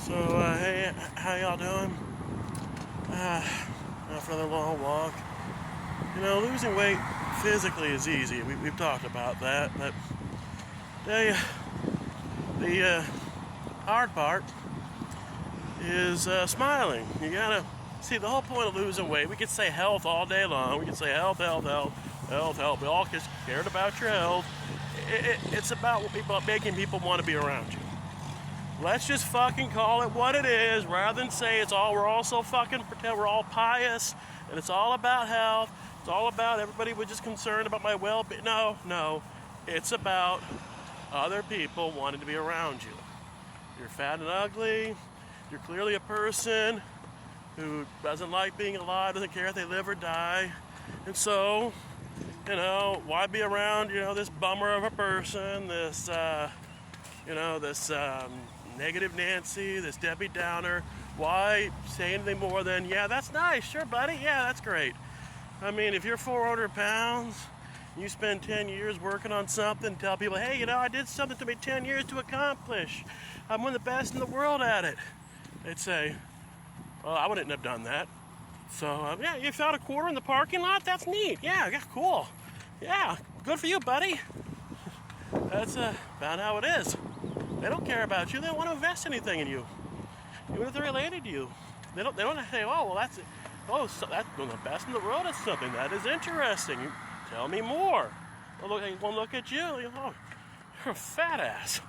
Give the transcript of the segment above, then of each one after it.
Hey, how y'all doing? For the long walk. Losing weight physically is easy. We've talked about that, but the hard part is smiling. You gotta see the whole point of losing weight. We could say health all day long. We could say health, health, health, health, health. We all just cared about your health. It's about making people want to be around you. Let's just fucking call it what it is, rather than say we're all so fucking pretend we're all pious and it's all about health. It's all about everybody was just concerned about my well-being. No. It's about other people wanting to be around you. You're fat and ugly. You're clearly a person who doesn't like being alive, doesn't care if they live or die. And so, why be around, this bummer of a person, this negative Nancy, this Debbie Downer? Why say anything more than, yeah, that's nice, sure, buddy, yeah, that's great. I mean, if you're 400 pounds, you spend 10 years working on something, tell people, hey, I did something to me 10 years to accomplish. I'm one of the best in the world at it. They'd say, well, I wouldn't have done that. So, yeah, you found a quarter in the parking lot? That's neat. Yeah, cool. Yeah, good for you, buddy. That's about how it is. They don't care about you. They don't want to invest anything in you, even if they're related to you. They don't say, oh, well, that's one of the best in the world at something. That is interesting. You tell me more. One look at you. Oh, you're a fat ass.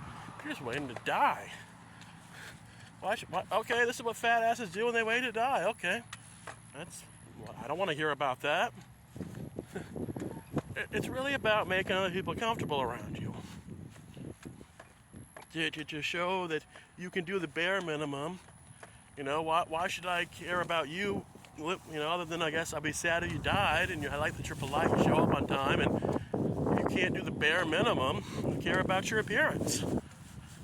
You're just waiting to die. Okay, this is what fat asses do when they wait to die. Okay, I don't want to hear about that. It's really about making other people comfortable around you. To show that you can do the bare minimum. Why should I care about you? Other than I guess I'll be sad if you died, and I like that you're polite and show up on time, and you can't do the bare minimum and care about your appearance.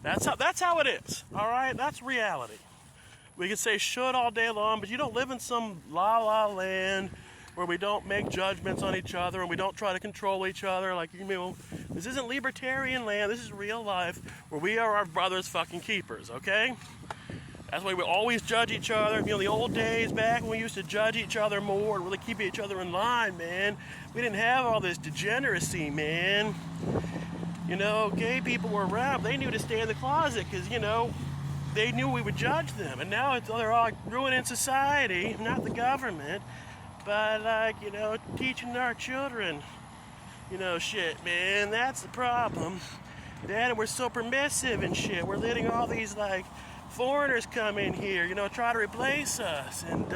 That's how it is. All right, that's reality. We can say should all day long, but you don't live in some la-la land where we don't make judgments on each other and we don't try to control each other. This isn't libertarian land. This is real life where we are our brother's fucking keepers, okay? That's why we always judge each other. The old days back when we used to judge each other more and really keep each other in line, man. We didn't have all this degeneracy, man. Gay people were around. They knew to stay in the closet because, they knew we would judge them. And now they're all ruining society, not the government. But, teaching our children, shit, man, that's the problem. Dad, we're so permissive and shit. We're letting all these, foreigners come in here, try to replace us. And,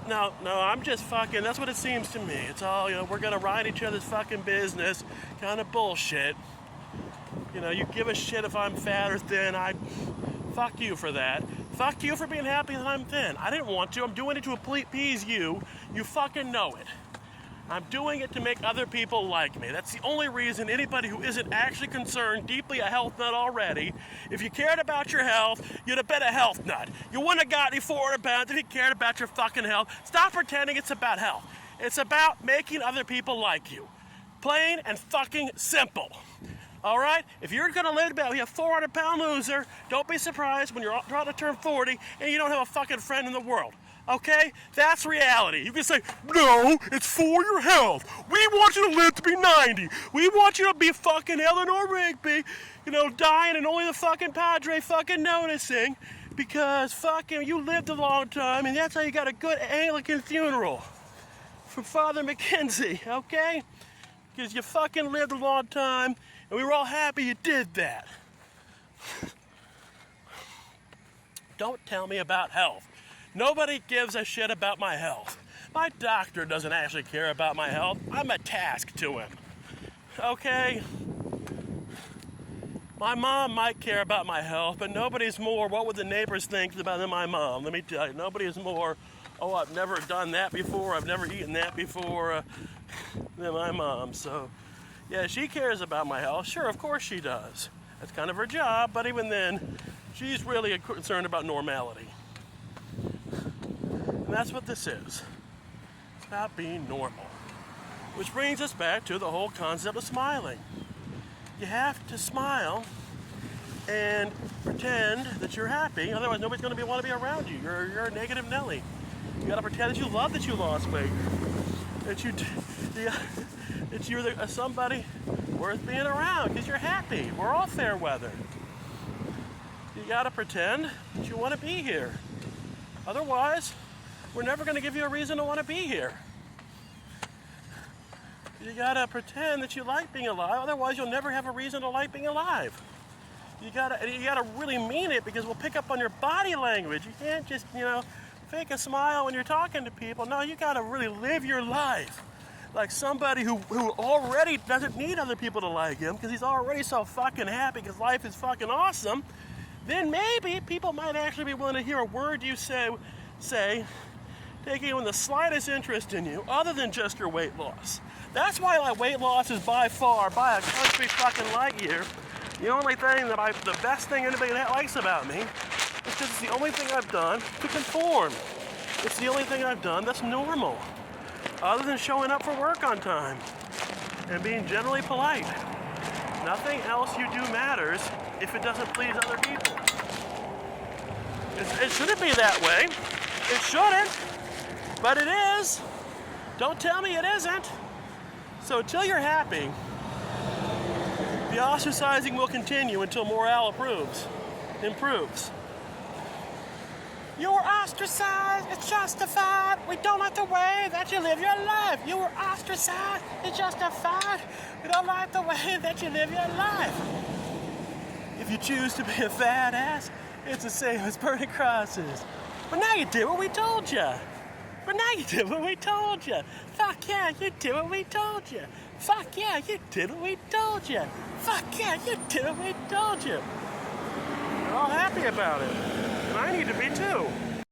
no, I'm just fucking, that's what it seems to me. It's all, we're gonna ride each other's fucking business kind of bullshit. You give a shit if I'm fat or thin, fuck you for that. Fuck you for being happy that I'm thin. I didn't want to. I'm doing it to appease you. You fucking know it. I'm doing it to make other people like me. That's the only reason anybody who isn't actually concerned deeply a health nut already, if you cared about your health, you'd have been a health nut. You wouldn't have got any 400 pounds if you cared about your fucking health. Stop pretending it's about health. It's about making other people like you. Plain and fucking simple. All right? If you're going to live about be a 400-pound loser, don't be surprised when you're trying to turn 40 and you don't have a fucking friend in the world. Okay? That's reality. You can say, no, it's for your health. We want you to live to be 90. We want you to be fucking Eleanor Rigby, dying and only the fucking Padre fucking noticing because fucking you lived a long time and that's how you got a good Anglican funeral from Father McKenzie, okay? Because you fucking lived a long time and we were all happy you did that. Don't tell me about health. Nobody gives a shit about my health. My doctor doesn't actually care about my health. I'm a task to him. Okay? My mom might care about my health, but nobody's more, what would the neighbors think about than my mom? Let me tell you, nobody is more, oh, I've never done that before, I've never eaten that before, than my mom. So, yeah, she cares about my health. Sure, of course she does. That's kind of her job, but even then, she's really concerned about normality. And that's what this is. It's about being normal. Which brings us back to the whole concept of smiling. You have to smile and pretend that you're happy. Otherwise, nobody's going to want to be around you. You're a negative Nelly. You got to pretend that you love that you lost weight. That you're somebody worth being around because you're happy. We're all fair weather. You got to pretend that you want to be here. Otherwise, we're never going to give you a reason to want to be here. You got to pretend that you like being alive. Otherwise, you'll never have a reason to like being alive. You gotta really mean it, because we'll pick up on your body language. You can't just, fake a smile when you're talking to people. No, you gotta really live your life like somebody who already doesn't need other people to like him because he's already so fucking happy because life is fucking awesome. Then maybe people might actually be willing to hear a word you say, taking even the slightest interest in you, other than just your weight loss. That's why weight loss is by far, by a country fucking light year, the best thing anybody likes about me is because it's the only thing I've done to conform. It's the only thing I've done that's normal, other than showing up for work on time and being generally polite. Nothing else you do matters if it doesn't please other people. It shouldn't be that way. It shouldn't, but it is. Don't tell me it isn't. So until you're happy, the ostracizing will continue until morale improves. You were ostracized, it's justified. We don't like the way that you live your life. You were ostracized, it's justified. We don't like the way that you live your life. If you choose to be a fat ass, it's the same as burning crosses. But now you did what we told you. Fuck yeah, you did what we told you. Fuck yeah, you did what we told you. Fuck yeah, you did what we told you. We're all happy about it. And I need to be too.